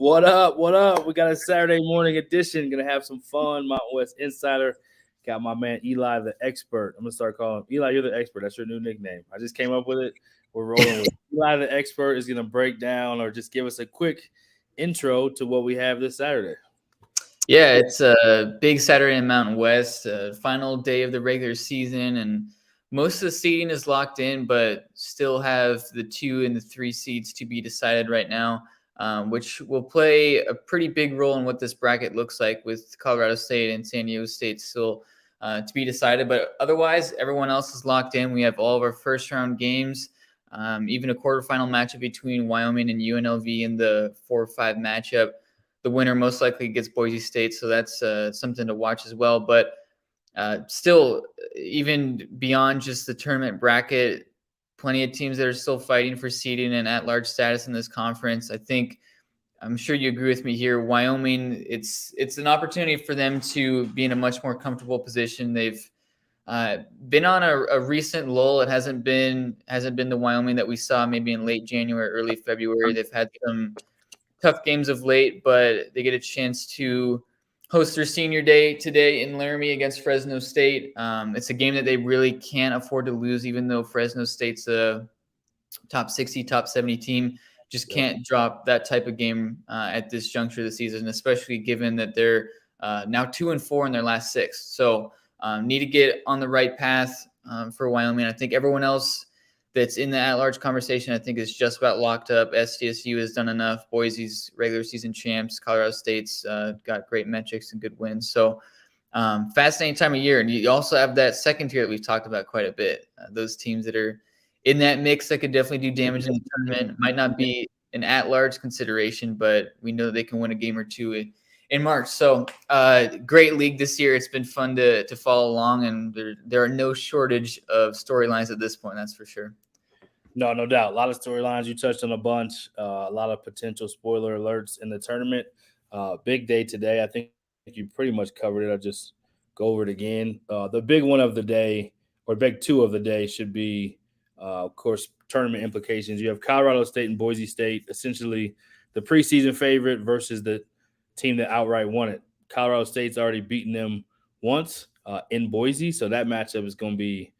What up? What up? We got a Saturday morning edition. Gonna have some fun. Mountain West Insider. Got my man Eli the expert. I'm gonna start calling him Eli. You're the expert. That's your new nickname. I just came up with it. We're rolling with it. Eli the expert is gonna break down or just give us a quick intro to what we have this Saturday. Yeah, it's a big Saturday in Mountain West, final day of the regular season, and most of the seeding is locked in, but still have the 2 and the 3 seeds to be decided right now, which will play a pretty big role in what this bracket looks like, with Colorado State and San Diego State still to be decided. But otherwise, everyone else is locked in. We have all of our first round games, even a quarterfinal matchup between Wyoming and UNLV in the 4-5 matchup. The winner most likely gets Boise State, so that's something to watch as well. But still, even beyond just the tournament bracket, plenty of teams that are still fighting for seeding and at-large status in this conference. I'm sure you agree with me here. Wyoming, it's an opportunity for them to be in a much more comfortable position. They've been on a recent lull. It hasn't been the Wyoming that we saw maybe in late January, early February. They've had some tough games of late, but they get a chance to host their senior day today in Laramie against Fresno State. It's a game that they really can't afford to lose, even though Fresno State's a top 60, top 70 team. Just can't drop that type of game at this juncture of the season, especially given that they're now 2-4 in their last 6. So need to get on the right path for Wyoming. I think everyone else that's in the at-large conversation, I think, is just about locked up. SDSU has done enough. Boise's regular season champs. Colorado State's got great metrics and good wins. So fascinating time of year. And you also have that second tier that we've talked about quite a bit. Those teams that are in that mix that could definitely do damage in the tournament. Might not be an at-large consideration, but we know they can win a game or two in March. So great league this year. It's been fun to follow along, and there are no shortage of storylines at this point, that's for sure. No doubt. A lot of storylines. You touched on a bunch. A lot of potential spoiler alerts in the tournament. Big day today. I think you pretty much covered it. I'll just go over it again. The big one of the day, or big 2 of the day, should be, of course, tournament implications. You have Colorado State and Boise State, essentially the preseason favorite versus the team that outright won it. Colorado State's already beaten them once in Boise, so that matchup is going to be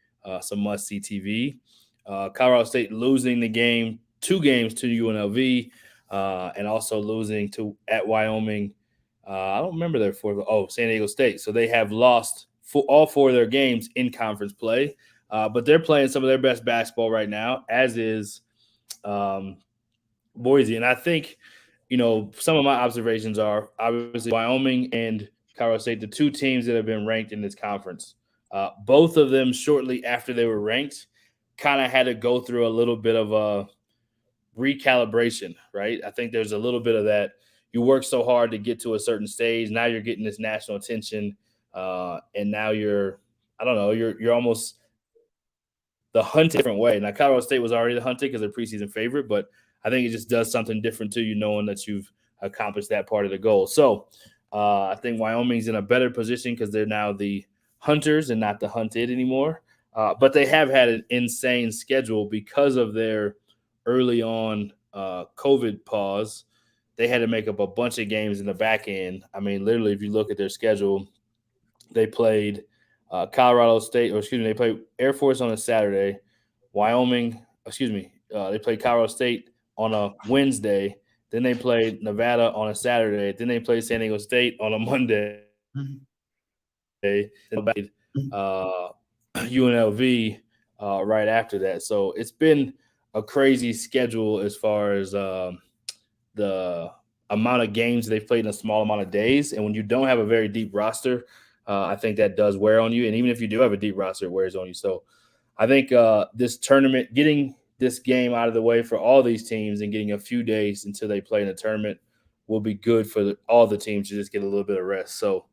some must-see TV. Colorado State losing the game, 2 games to UNLV, and also losing at Wyoming. I don't remember their 4. San Diego State. So they have lost all 4 of their games in conference play, but they're playing some of their best basketball right now, as is Boise. And I think, some of my observations are obviously Wyoming and Colorado State, the 2 teams that have been ranked in this conference. Both of them shortly after they were ranked kind of had to go through a little bit of a recalibration, right? I think there's a little bit of that. You work so hard to get to a certain stage. Now you're getting this national attention, and now you're almost the hunted different way. Now Colorado State was already the hunted because they're preseason favorite, but I think it just does something different to you, knowing that you've accomplished that part of the goal. So I think Wyoming's in a better position because they're now the hunters and not the hunted anymore. But they have had an insane schedule because of their early on COVID pause. They had to make up a bunch of games in the back end. I mean, literally, if you look at their schedule, they played Colorado State, they played Air Force on a Saturday, they played Colorado State on a Wednesday. Then they played Nevada on a Saturday. Then they played San Diego State on a Monday. Then they played UNLV right after that. So it's been a crazy schedule as far as the amount of games they've played in a small amount of days. And when you don't have a very deep roster, I think that does wear on you. And even if you do have a deep roster, it wears on you. So I think this tournament, getting this game out of the way for all these teams and getting a few days until they play in the tournament will be good for all the teams to just get a little bit of rest. So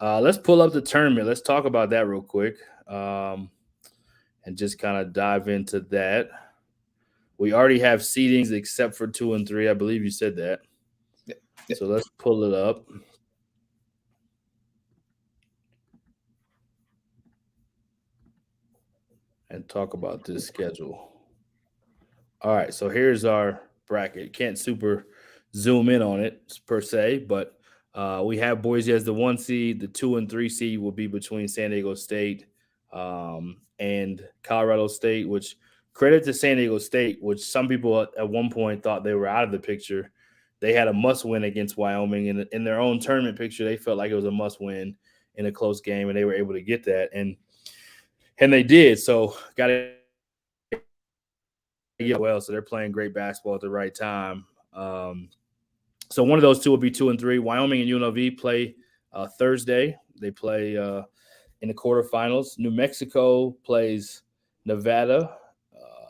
let's pull up the tournament. Let's talk about that real quick and just kind of dive into that. We already have seedings except for 2 and 3. I believe you said that. Yeah. So let's pull it up. And talk about this schedule. All right, so here's our bracket. Can't super zoom in on it per se, but we have Boise as the 1 seed. The 2 and 3 seed will be between San Diego State and Colorado State. Which credit to San Diego State, which some people at one point thought they were out of the picture. They had a must win against Wyoming in their own tournament picture. They felt like it was a must win in a close game, and they were able to get that, and they did. So got to get well. So they're playing great basketball at the right time. So one of those two will be 2 and 3. Wyoming and UNLV play Thursday. They play in the quarterfinals. New Mexico plays Nevada,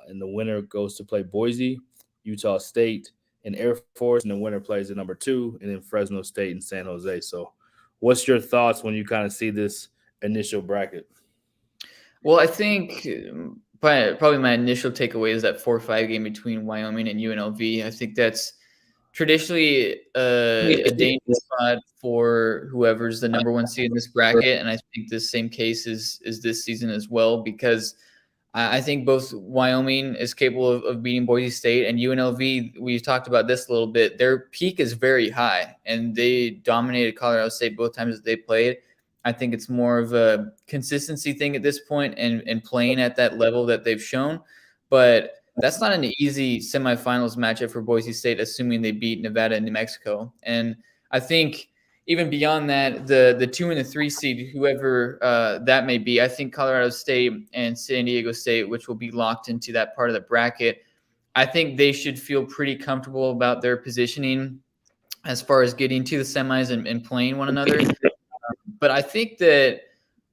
and the winner goes to play Boise, Utah State, and Air Force, and the winner plays the number 2, and then Fresno State and San Jose. So what's your thoughts when you kind of see this initial bracket? Well, I think probably my initial takeaway is that 4-5 game between Wyoming and UNLV. I think that's traditionally a dangerous spot for whoever's the number 1 seed in this bracket, and I think the same case is this season as well, because I think both Wyoming is capable of beating Boise State, and UNLV, we've talked about this a little bit, their peak is very high, and they dominated Colorado State both times that they played. I think it's more of a consistency thing at this point and playing at that level that they've shown. But that's not an easy semifinals matchup for Boise State, assuming they beat Nevada and New Mexico. And I think even beyond that, the 2 and the 3 seed, whoever that may be, I think Colorado State and San Diego State, which will be locked into that part of the bracket, I think they should feel pretty comfortable about their positioning as far as getting to the semis and playing one another. But I think that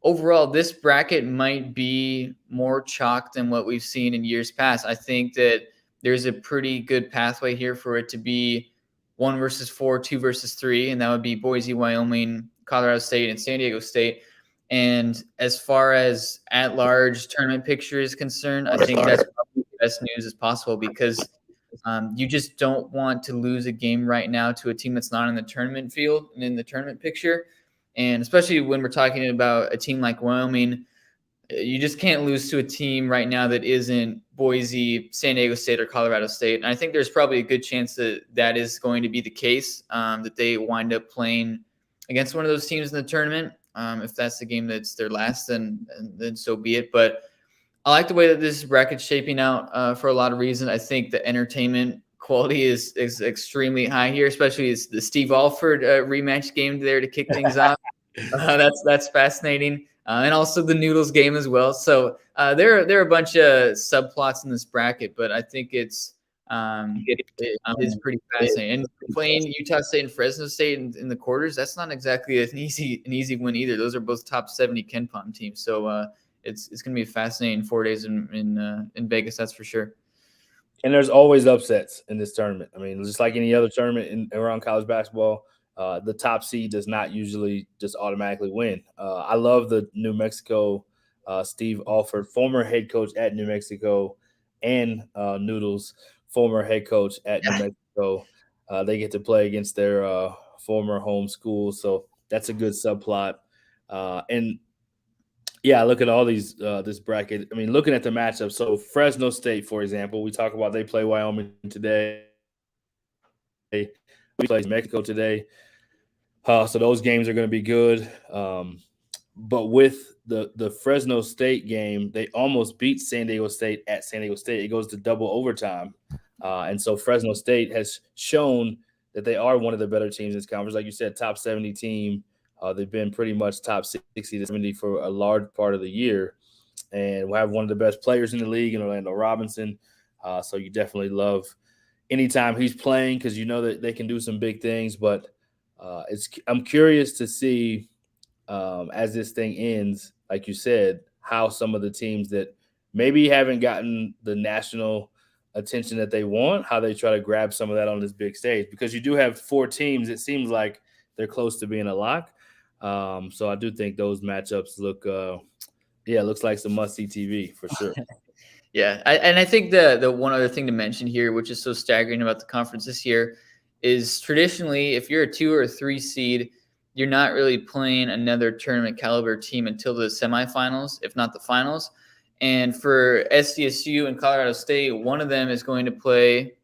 overall, this bracket might be more chalk than what we've seen in years past. I think that there's a pretty good pathway here for it to be 1 versus 4, 2 versus 3, and that would be Boise, Wyoming, Colorado State, and San Diego State. And as far as at-large tournament picture is concerned, I think that's probably the best news as possible, because you just don't want to lose a game right now to a team that's not in the tournament field and in the tournament picture. And especially when we're talking about a team like Wyoming, you just can't lose to a team right now that isn't Boise, San Diego State, or Colorado State. And I think there's probably a good chance that that is going to be the case, that they wind up playing against one of those teams in the tournament. If that's the game that's their last, then so be it. But I like the way that this bracket's shaping out for a lot of reasons. I think the entertainment quality is extremely high here, especially it's the Steve Alford rematch game there to kick things off. That's fascinating, and also the Noodles game as well. So there are a bunch of subplots in this bracket, but I think it's pretty fascinating. And playing Utah State and Fresno State in the quarters, that's not exactly an easy win either. Those are both top 70 KenPom teams, so it's going to be a fascinating 4 days in Vegas, that's for sure. And there's always upsets in this tournament. I mean, just like any other tournament around college basketball, the top seed does not usually just automatically win. I love the New Mexico Steve Alford, former head coach at New Mexico, and Noodles, former head coach at New Mexico. They get to play against their former home school, so that's a good subplot. And yeah, look at all these this bracket. I mean, looking at the matchup. So Fresno State, for example, we talk about they play Wyoming today. We play Mexico today. So those games are going to be good. But with the Fresno State game, they almost beat San Diego State at San Diego State. It goes to double overtime. And so Fresno State has shown that they are one of the better teams in this conference. Like you said, top 70 team. They've been pretty much top 60 to 70 for a large part of the year. And we have one of the best players in the league in Orlando Robinson. So you definitely love anytime he's playing, because you know that they can do some big things. But I'm curious to see as this thing ends, like you said, how some of the teams that maybe haven't gotten the national attention that they want, how they try to grab some of that on this big stage. Because you do have 4 teams, it seems like they're close to being a lock. So I do think those matchups look, looks like some must-see TV for sure. Yeah, I think the one other thing to mention here, which is so staggering about the conference this year, is traditionally if you're a 2 or a 3 seed, you're not really playing another tournament caliber team until the semifinals, if not the finals. And for SDSU and Colorado State, one of them is going to play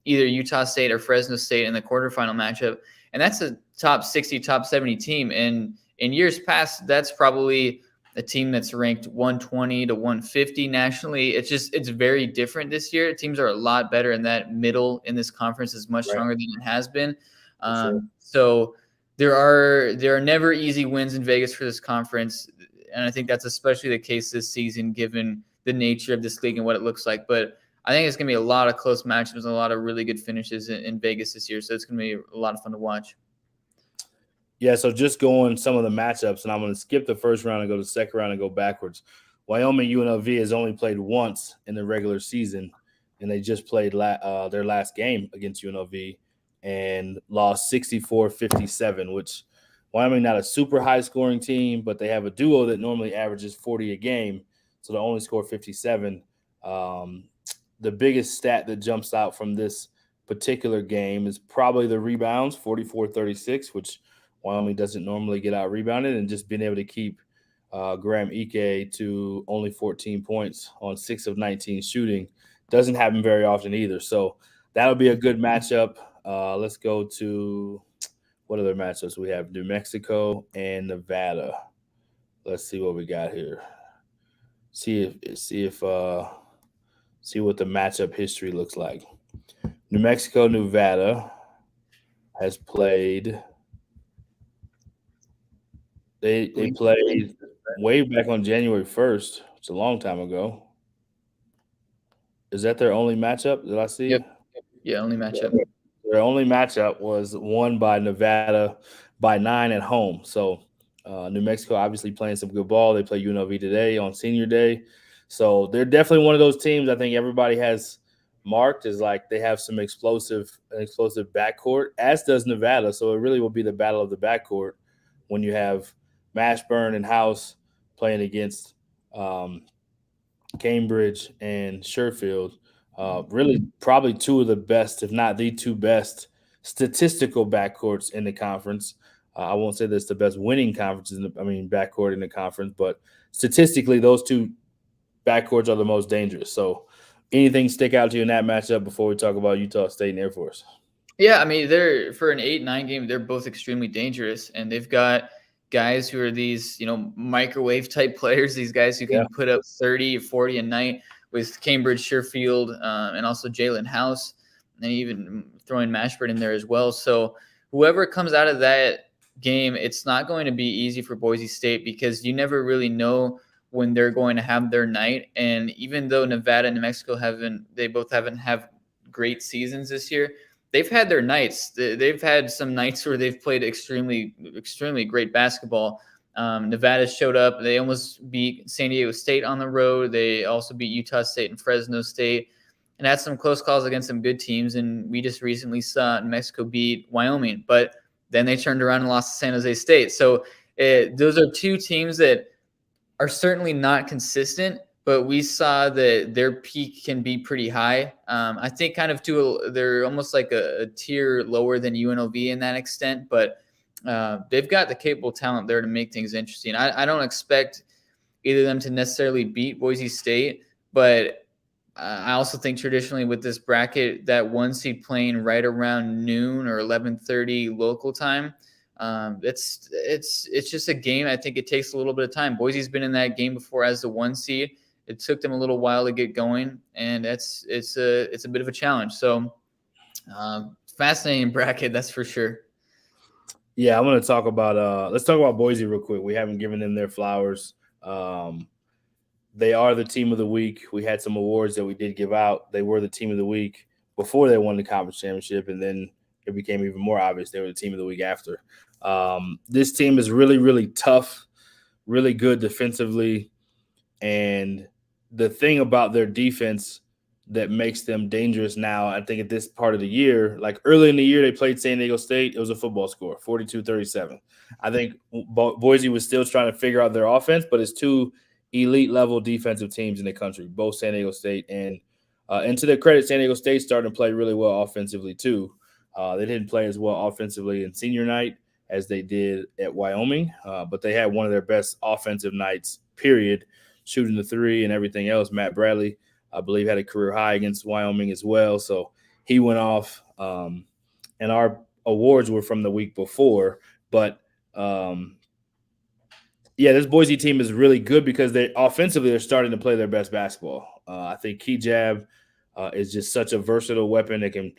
either Utah State or Fresno State in the quarterfinal matchup. And that's a top 60, top 70 team. And in years past, that's probably a team that's ranked 120 to 150 nationally. It's very different this year. Teams are a lot better, and that middle in this conference is much stronger than it has been. Sure. So there are never easy wins in Vegas for this conference, and I think that's especially the case this season, given the nature of this league and what it looks like. But I think it's going to be a lot of close matchups and a lot of really good finishes in Vegas this year. So it's going to be a lot of fun to watch. Yeah, so just going some of the matchups, and I'm going to skip the first round and go to the second round and go backwards. Wyoming UNLV has only played once in the regular season, and they just played their last game against UNLV and lost 64-57, which Wyoming not a super high-scoring team, but they have a duo that normally averages 40 a game, so they only score 57. The biggest stat that jumps out from this particular game is probably the rebounds, 44-36, which Wyoming doesn't normally get out rebounded, and just being able to keep Graham Ike to only 14 points on 6 of 19 shooting doesn't happen very often either. So that'll be a good matchup. Let's go to what other matchups we have? New Mexico and Nevada. Let's see what we got here. See what the matchup history looks like. New Mexico, Nevada has played. They played way back on January 1st. It's a long time ago. Is that their only matchup that I see? Yep. Yeah, only matchup. Their only matchup was won by Nevada by 9 at home. So New Mexico obviously playing some good ball. They play UNLV today on senior day. So they're definitely one of those teams I think everybody has marked as like they have some explosive backcourt, as does Nevada. So it really will be the battle of the backcourt when you have Mashburn and House playing against Cambridge and Sherfield. Really probably two of the best, if not the two best statistical backcourts in the conference. I won't say that's the best winning backcourt in the conference, but statistically, those two backcourts are the most dangerous. So anything stick out to you in that matchup before we talk about Utah State and Air Force? Yeah, I mean, they're for an 8-9 game, they're both extremely dangerous, and they've got guys who are these, microwave type players, these guys who can put up 30 or 40 a night with Cambridge, Sherfield, and also Jalen House, and even throwing Mashburn in there as well. So whoever comes out of that game, it's not going to be easy for Boise State because you never really know when they're going to have their night. And even though Nevada and New Mexico both haven't have great seasons this year, they've had their nights. They've had some nights where they've played extremely, extremely great basketball. Nevada showed up. They almost beat San Diego State on the road. They also beat Utah State and Fresno State and had some close calls against some good teams. And we just recently saw New Mexico beat Wyoming, but then they turned around and lost to San Jose State. So those are two teams that are certainly not consistent, but we saw that their peak can be pretty high. I think they're almost like a tier lower than UNLV in that extent, but they've got the capable talent there to make things interesting. I don't expect either of them to necessarily beat Boise State, but I also think traditionally with this bracket, that one seed playing right around noon or 11:30 local time, it's just a game. I think it takes a little bit of time. Boise's been in that game before as the one seed. It took them a little while to get going, and it's a bit of a challenge. So fascinating bracket, that's for sure. Yeah, I'm going to talk about let's talk about Boise real quick. We haven't given them their flowers. They are the team of the week. We had some awards that we did give out. They were the team of the week before they won the conference championship, and then it became even more obvious they were the team of the week after. This team is really, really tough, really good defensively, and the thing about their defense that makes them dangerous now, I think at this part of the year, like early in the year, they played San Diego State. It was a football score, 42-37. I think Boise was still trying to figure out their offense, but it's two elite level defensive teams in the country, both San Diego State and to their credit, San Diego State starting to play really well offensively too. They didn't play as well offensively in senior night as they did at Wyoming, but they had one of their best offensive nights, period, shooting the three and everything else. Matt Bradley, I believe, had a career high against Wyoming as well. So he went off, and our awards were from the week before. But um, yeah, this Boise team is really good because they offensively they're starting to play their best basketball. I think Key is just such a versatile weapon that can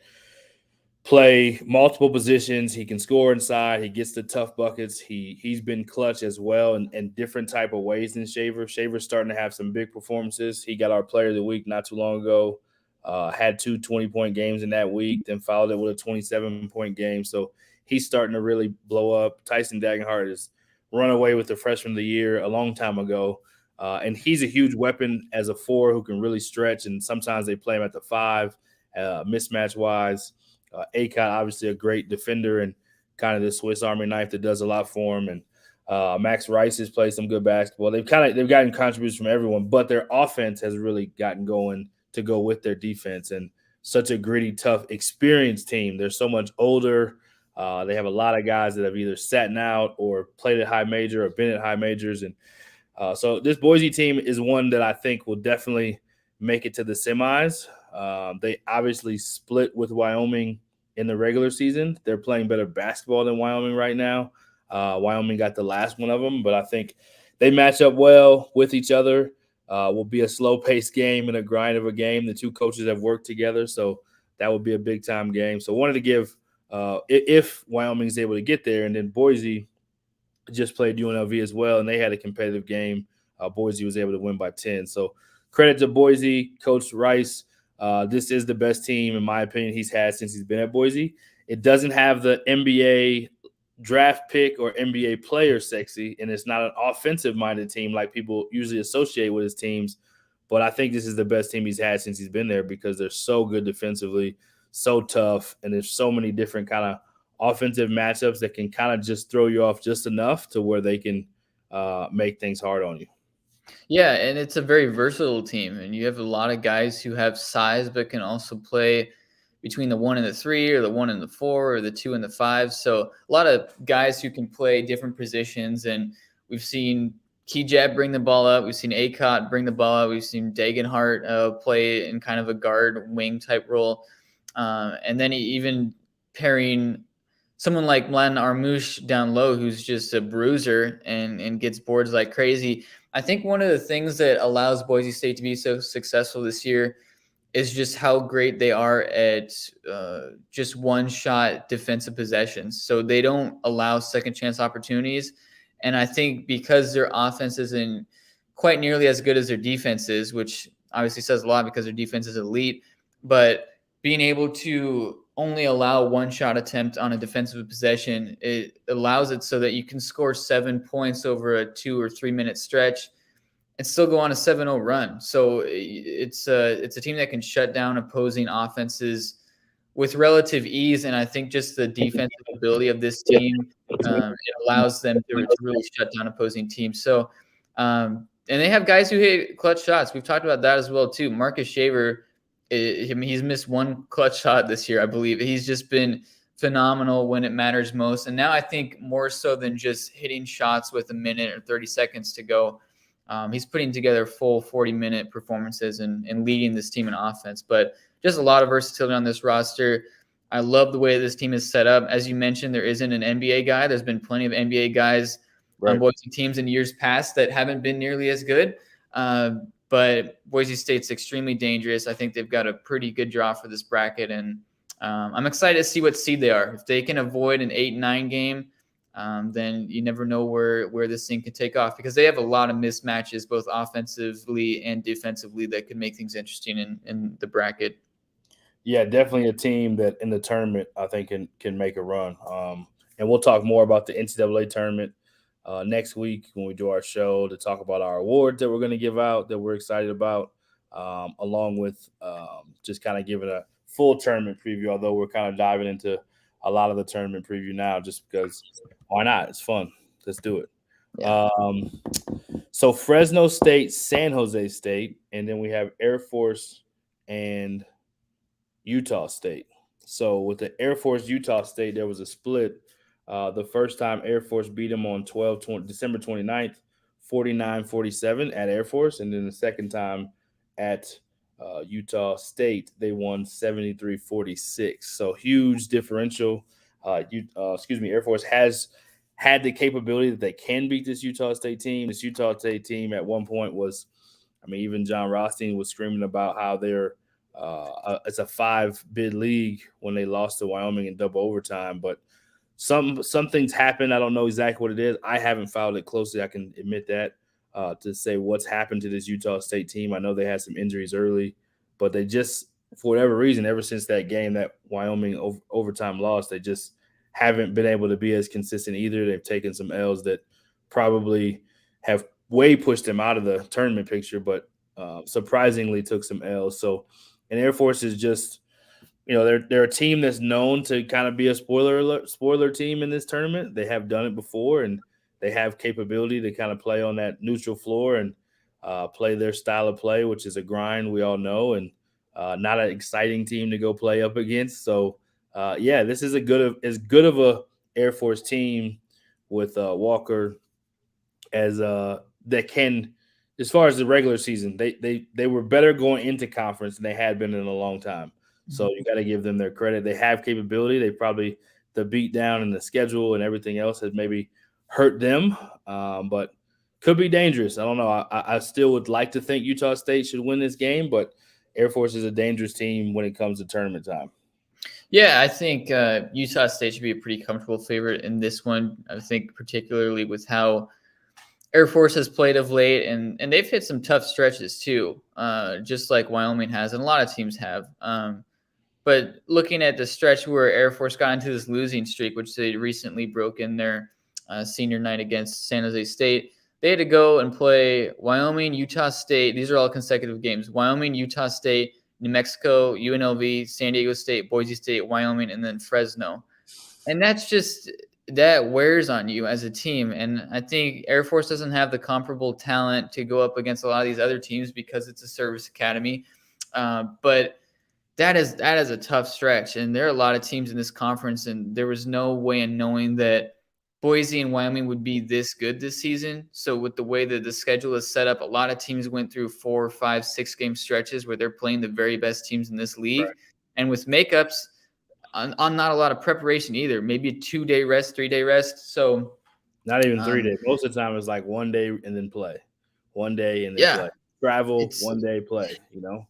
play multiple positions. He can score inside. He gets the tough buckets. He's been clutch as well in different type of ways than Shaver. Shaver's starting to have some big performances. He got our player of the week not too long ago. Had two 20-point games in that week, then followed it with a 27-point game. So he's starting to really blow up. Tyson Dagenhart has run away with the freshman of the year a long time ago. And he's a huge weapon as a four who can really stretch. And sometimes they play him at the five, mismatch wise. Acot, obviously a great defender and kind of the Swiss Army knife that does a lot for him. And Max Rice has played some good basketball. They've gotten contributions from everyone, but their offense has really gotten going to go with their defense. And such a gritty, tough, experienced team. They're so much older. They have a lot of guys that have either sat out or played at high major or been at high majors. And so this Boise team is one that I think will definitely make it to the semis. They obviously split with Wyoming in the regular season. They're playing better basketball than Wyoming right now. Wyoming got the last one of them, but I think they match up well with each other. Will be a slow-paced game and a grind of a game. The two coaches have worked together, so that will be a big-time game. So I wanted to give if Wyoming is able to get there, and then Boise just played UNLV as well, and they had a competitive game. Boise was able to win by 10. So credit to Boise, Coach Rice. This is the best team, in my opinion, he's had since he's been at Boise. It doesn't have the NBA draft pick or NBA player sexy, and it's not an offensive-minded team like people usually associate with his teams. But I think this is the best team he's had since he's been there because they're so good defensively, so tough, and there's so many different kind of offensive matchups that can kind of just throw you off just enough to where they can make things hard on you. Yeah, and it's a very versatile team, and you have a lot of guys who have size but can also play between the 1 and the 3 or the 1 and the 4 or the 2 and the 5. So a lot of guys who can play different positions, and we've seen Kejab bring the ball up. We've seen Acot bring the ball up. We've seen Dagenhart play in kind of a guard wing type role. And then even pairing someone like Mladen Armouche down low, who's just a bruiser and gets boards like crazy. I think one of the things that allows Boise State to be so successful this year is just how great they are at just one-shot defensive possessions. So they don't allow second chance opportunities. And I think because their offense isn't quite nearly as good as their defense is, which obviously says a lot because their defense is elite, but being able to only allow one shot attempt on a defensive possession, it allows it so that you can score 7 points over a 2 or 3 minute stretch and still go on a 7-0 run. So it's a team that can shut down opposing offenses with relative ease. And I think just the defensive ability of this team, it allows them to really shut down opposing teams. So, and they have guys who hit clutch shots. We've talked about that as well too. Marcus Shaver, he's missed one clutch shot this year, I believe. He's just been phenomenal when it matters most. And now I think more so than just hitting shots with a minute or 30 seconds to go, he's putting together full 40-minute performances and leading this team in offense. But just a lot of versatility on this roster. I love the way this team is set up. As you mentioned, there isn't an NBA guy. There's been plenty of NBA guys on Boise teams in years past that haven't been nearly as good. But Boise State's extremely dangerous. I think they've got a pretty good draw for this bracket, and I'm excited to see what seed they are. If they can avoid an 8-9 game, then you never know where this thing can take off because they have a lot of mismatches, both offensively and defensively, that could make things interesting in the bracket. Yeah, definitely a team that in the tournament I think can make a run. And we'll talk more about the NCAA tournament next week when we do our show to talk about our awards that we're going to give out that we're excited about, along with just kind of giving a full tournament preview, although we're kind of diving into a lot of the tournament preview now just because why not? It's fun. Let's do it. Yeah. So Fresno State, San Jose State, and then we have Air Force and Utah State. So with the Air Force Utah State, there was a split. The first time Air Force beat them on December 29th, 49-47 at Air Force. And then the second time at Utah State, they won 73-46. So huge differential. Air Force has had the capability that they can beat this Utah State team. This Utah State team at one point was, I mean, even John Rothstein was screaming about how it's a 5-bid league when they lost to Wyoming in double overtime. But some things happen. I don't know exactly what it is. I haven't followed it closely. I can admit that to say what's happened to this Utah State team. I know they had some injuries early, but they just, for whatever reason, ever since that game, that Wyoming overtime loss, they just haven't been able to be as consistent either. They've taken some L's that probably have way pushed them out of the tournament picture, but surprisingly took some L's. So, and Air Force is just, they're a team that's known to kind of be a spoiler team in this tournament. They have done it before, and they have capability to kind of play on that neutral floor and play their style of play, which is a grind, we all know, and not an exciting team to go play up against. So, this is as good of a Air Force team with Walker as that can, as far as the regular season, they were better going into conference than they had been in a long time. So you got to give them their credit. They have capability. They probably, the beat down and the schedule and everything else has maybe hurt them, but could be dangerous. I don't know. I still would like to think Utah State should win this game, but Air Force is a dangerous team when it comes to tournament time. Yeah, I think Utah State should be a pretty comfortable favorite in this one. I think particularly with how Air Force has played of late, and they've hit some tough stretches too, just like Wyoming has, and a lot of teams have. But looking at the stretch where Air Force got into this losing streak, which they recently broke in their senior night against San Jose State, they had to go and play Wyoming, Utah State. These are all consecutive games. Wyoming, Utah State, New Mexico, UNLV, San Diego State, Boise State, Wyoming, and then Fresno. And that wears on you as a team. And I think Air Force doesn't have the comparable talent to go up against a lot of these other teams because it's a service academy. But that is a tough stretch. And there are a lot of teams in this conference, and there was no way in knowing that Boise and Wyoming would be this good this season. So with the way that the schedule is set up, a lot of teams went through 4, 5, 6 game stretches where they're playing the very best teams in this league. Right. And with makeups, on not a lot of preparation either, maybe a 2-day rest, 3-day rest. So not even 3 days. Most of the time it's like 1 day and then play. 1 day and then play. Travel, 1 day play, You don't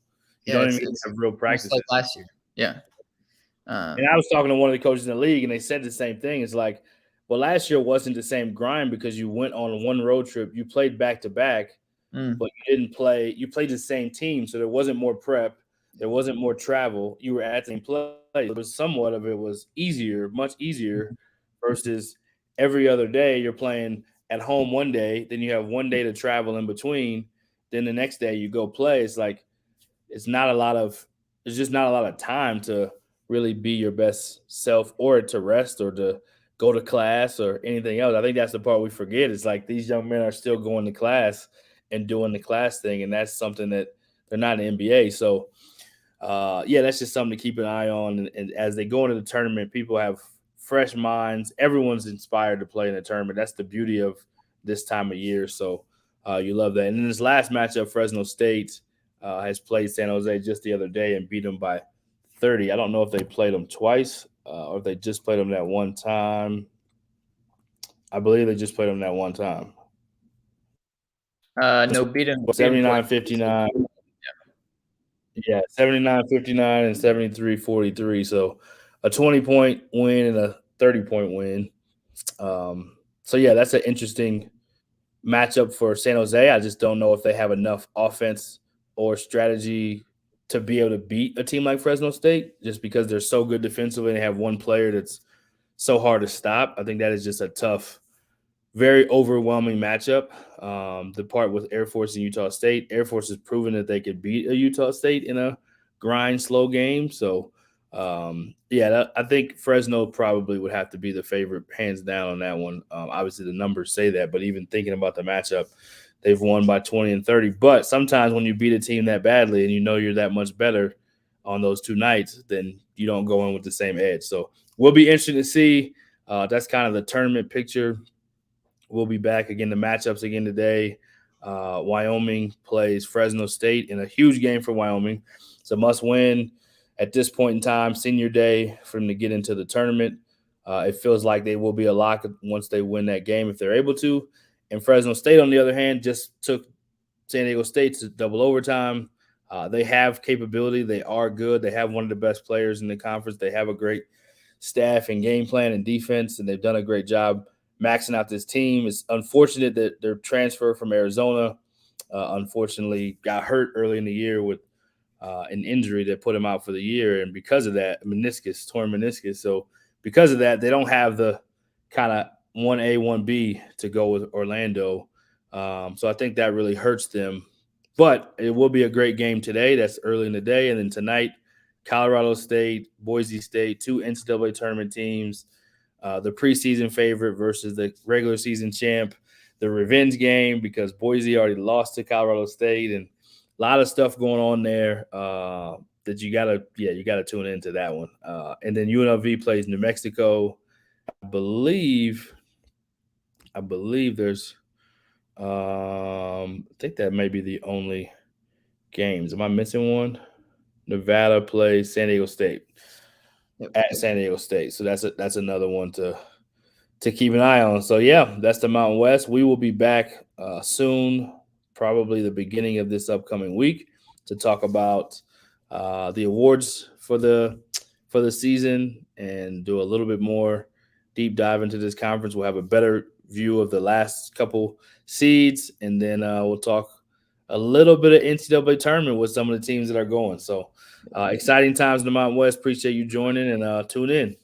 even have real practice. Like last year. Yeah. And I was talking to one of the coaches in the league, and they said the same thing. It's like, well, last year wasn't the same grind because you went on one road trip. You played back-to-back, but you didn't play. You played the same team, so there wasn't more prep. There wasn't more travel. You were at the same play. It was somewhat of it was easier, much easier versus every other day you're playing at home 1 day, then you have 1 day to travel in between. Then the next day you go play. It's like it's just not a lot of time to really be your best self or to rest or to go to class or anything else. I think that's the part we forget. It's like these young men are still going to class and doing the class thing, and that's something that they're not in the NBA. So, that's just something to keep an eye on. And as they go into the tournament, people have fresh minds. Everyone's inspired to play in the tournament. That's the beauty of this time of year. So you love that. And in this last matchup, Fresno State has played San Jose just the other day and beat them by 30. I don't know if they played them twice or if they just played them that one time. I believe they just played them that one time. No, beat them 79-59. Yeah, 79-59 and 73-43. So a 20-point win and a 30-point win. That's an interesting matchup for San Jose. I just don't know if they have enough offense or strategy to be able to beat a team like Fresno State just because they're so good defensively and they have one player that's so hard to stop. I think that is just a tough, very overwhelming matchup. The part with Air Force and Utah State, Air Force has proven that they could beat a Utah State in a grind, slow game. So, I think Fresno probably would have to be the favorite, hands down, on that one. Obviously, the numbers say that, but even thinking about the matchup, they've won by 20 and 30. But sometimes when you beat a team that badly and you know you're that much better on those two nights, then you don't go in with the same edge. So we'll be interested to see. That's kind of the tournament picture. We'll be back again, the matchups again today. Wyoming plays Fresno State in a huge game for Wyoming. It's a must win at this point in time, senior day, for them to get into the tournament. It feels like they will be a lock once they win that game if they're able to. And Fresno State, on the other hand, just took San Diego State to double overtime. They have capability. They are good. They have one of the best players in the conference. They have a great staff and game plan and defense, and they've done a great job maxing out this team. It's unfortunate that their transfer from Arizona unfortunately got hurt early in the year with an injury that put him out for the year. And because of that, torn meniscus. So because of that, they don't have the kind of 1A, 1B to go with Orlando. So I think that really hurts them. But it will be a great game today. That's early in the day. And then tonight, Colorado State, Boise State, two NCAA tournament teams, the preseason favorite versus the regular season champ, the revenge game because Boise already lost to Colorado State, and a lot of stuff going on there that you gotta tune into that one. And then UNLV plays New Mexico. I believe there's I think that may be the only games. Am I missing one? Nevada plays San Diego State at San Diego State. So that's another one to keep an eye on. So yeah, that's the Mountain West. We will be back soon, probably the beginning of this upcoming week, to talk about the awards for the season and do a little bit more deep dive into this conference. We'll have a better view of the last couple seeds, and then we'll talk a little bit of NCAA tournament with some of the teams that are going. So exciting times in the Mountain West. Appreciate you joining, and tune in.